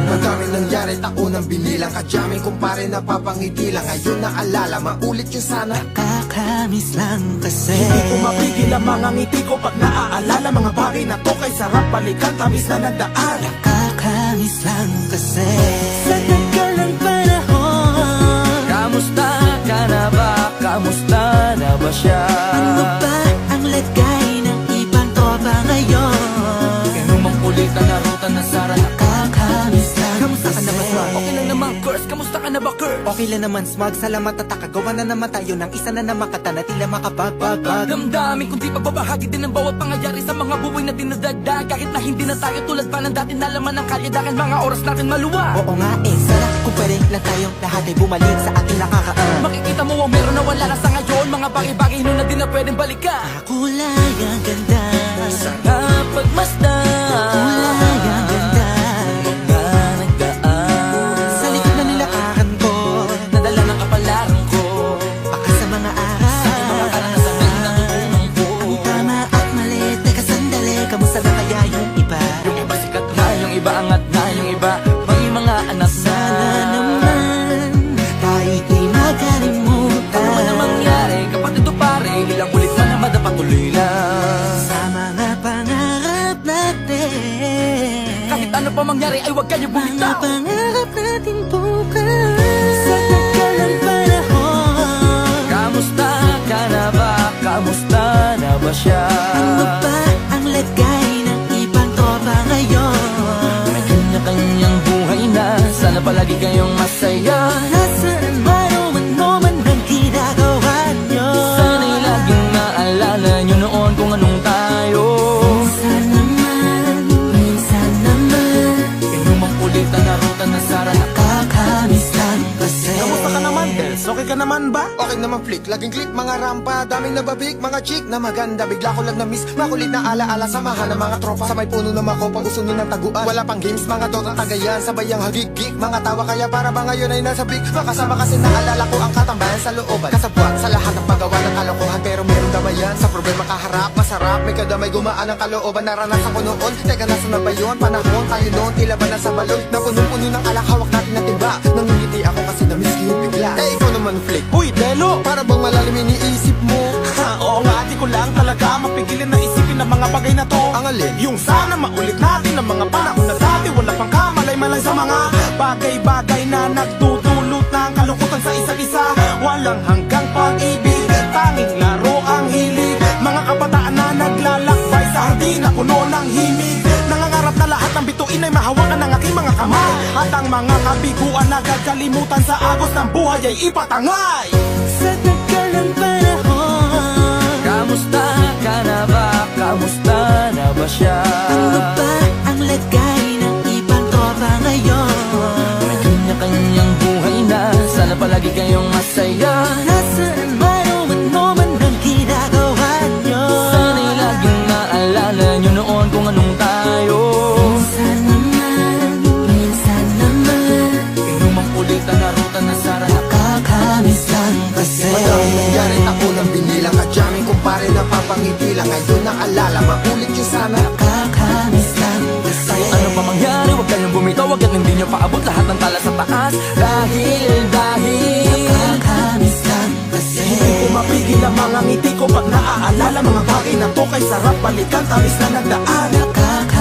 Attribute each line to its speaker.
Speaker 1: Madaming nangyari, taunang binilang. Kadyaming kumpare, napapangiti lang. Ngayon naalala, maulit yun sana.
Speaker 2: Nakakamiss lang kasi
Speaker 3: Hindi ko mapigil ang mga ngiti ko pag naaalala. Mga bagay na to kay sarap balikan, tamis na nagdaan.
Speaker 2: Nakakamiss lang kasi sa tagal ng panahon.
Speaker 4: Kamusta ka na ba? Kamusta na ba siya?
Speaker 2: Ano ba ang lagay ng ibang tropa ngayon?
Speaker 4: Ganumang kulit na narutan na Sara.
Speaker 2: Nakakamiss lang
Speaker 3: Kamusta ka na ba, Swag?
Speaker 4: Okay lang naman, Curse. Kamusta ka na ba, Curse?
Speaker 3: Okay lang naman, Smug. Salamat at nakagawa na naman tayo ng isa na naman kata na tila makabagbag.
Speaker 4: Damdamin kung di pagbabahagi din ang bawat pangyayari sa mga buhay na dinadagdag. Kahit na hindi na tayo tulad pa ng dati na laman ng kalye dahil mga oras natin maluwa.
Speaker 3: Oo nga sana kung pwede lang tayong lahat ay bumalik sa ating nakakaan.
Speaker 4: Makikita mo ang meron na wala na sa ngayon. Mga bagay-bagay nun na di na pwedeng balikan.
Speaker 2: kulay ang ganda.
Speaker 4: Sarap pagmasdan.
Speaker 2: Kulay ang ganda.
Speaker 4: Mga nagdaan
Speaker 2: Sa likod na nilakaran ko,
Speaker 4: nadala ng kapalaran ko.
Speaker 2: baka sa mga aral.
Speaker 4: Mga karanasan na natutunan ko.
Speaker 2: Ang tama at mali, teka sandali, kamusta na kaya yung iba?
Speaker 4: Yung iba sikat na, yung iba angat na, yung iba may mga anak na.
Speaker 2: Sana naman tayo'y di magkalimutan.
Speaker 4: Ano man ang mangyari, kapatid o pare, ilang ulit man na madapatuloy lang.
Speaker 2: Sa mga pangarap natin,
Speaker 4: Kahit ano pa mangyari ay huwag kayo
Speaker 2: mga
Speaker 4: bumitaw.
Speaker 2: pangarap natin bukas. Sa tagal ng panahon,
Speaker 4: Kamusta ka na ba? Kamusta na ba siya?
Speaker 2: ano ba ang lagay ng ibang tropa ngayon?
Speaker 4: May kanya-kanyang buhay na, sana palagi kayong masaya.
Speaker 2: Nasaan man o ano man ang ginagawa nyo,
Speaker 4: Sana'y laging maalala nyo noon kung anong tayo.
Speaker 2: minsan naman
Speaker 4: Ganumang kulit na narutan na Sara.
Speaker 2: nakakamiss lang kasi.
Speaker 3: Kamusta ka naman, Dels? Okay ka naman ba?
Speaker 1: Okay naman flick, laging click, mga rampa. Daming nababik, mga chick na maganda. Bigla ko lang na-miss, makulit na alaala. Samahan ng mga tropa, sa may puno na mako. Pag-usuno ng taguan, wala pang games, mga dota tagayan. Sabayang hagigik, mga tawa kaya para ba ngayon ay nasa big. Makasama kasi naalala ko ang katambayan sa looban. Kasabwat sa lahat ng paggawa ng kalokohan, pero meron damayan. Sa problema kaharap, masarap, may kadamay gumaan ang kalooban. Naranasan ko noon, teka nasa na ba yun? Panahon tayo noon, tila ba nasa balon? Na punong-puno ng alak, hawak natin na timba. Nangingiti ako kasi na-miss ko yung bigla. Eh ikaw naman flick,
Speaker 3: Uy, Delo!
Speaker 1: para bang malalim iniisip mo?
Speaker 3: Oo nga, di ko lang talaga mapigilin na isipin ang mga bagay na to.
Speaker 1: Ang alin?
Speaker 3: Yung sana maulit natin ang mga panahon na dati. Wala pang kamalay-malay sa mga bagay-bagay na nagdudulot ng kalukutan sa isa't isa. Walang hanggang pag-ibig, tanging laro ang hilig. Mga kabataan na naglalakbay sa hardin na puno ng himig. Nangangarap na lahat ng bituin ay mahawakan ng aking mga kamay. At ang mga kabiguan na gagalimutan sa agos ng buhay ay ipatangay.
Speaker 2: Sa tagal ng panahon,
Speaker 4: Kamusta ka na ba? Kamusta na ba siya?
Speaker 2: ano ba ang lagay ng ibang tropa ngayon?
Speaker 4: May kanya-kanyang buhay na, sana palagi kayong masaya.
Speaker 2: Nasaan man o ano man ang ginagawa nyo,
Speaker 4: Sana'y laging maalala nyo noon kung anong tayo.
Speaker 2: minsan naman
Speaker 4: Ganumang kulit na narutan na Sara.
Speaker 2: nakakamiss lang kasi.
Speaker 1: Madaming nangyari, taunang binilang. Kadyaming kumpare, napapangiti lang. Ngayon naalala, maulit yun sana.
Speaker 2: Nakakamiss lang kasi.
Speaker 4: Ano pa mangyari, huwag kayong bumitaw. Agad hindi nyo paabot lahat ng tala sa taas. Dahil
Speaker 2: Nakakamiss lang kasi.
Speaker 3: Hindi ko mapigil ang mga ngiti ko pag naaalala. Mga bagay na to kay sarap balikan, tamis na nagdaan.
Speaker 2: Nakakamiss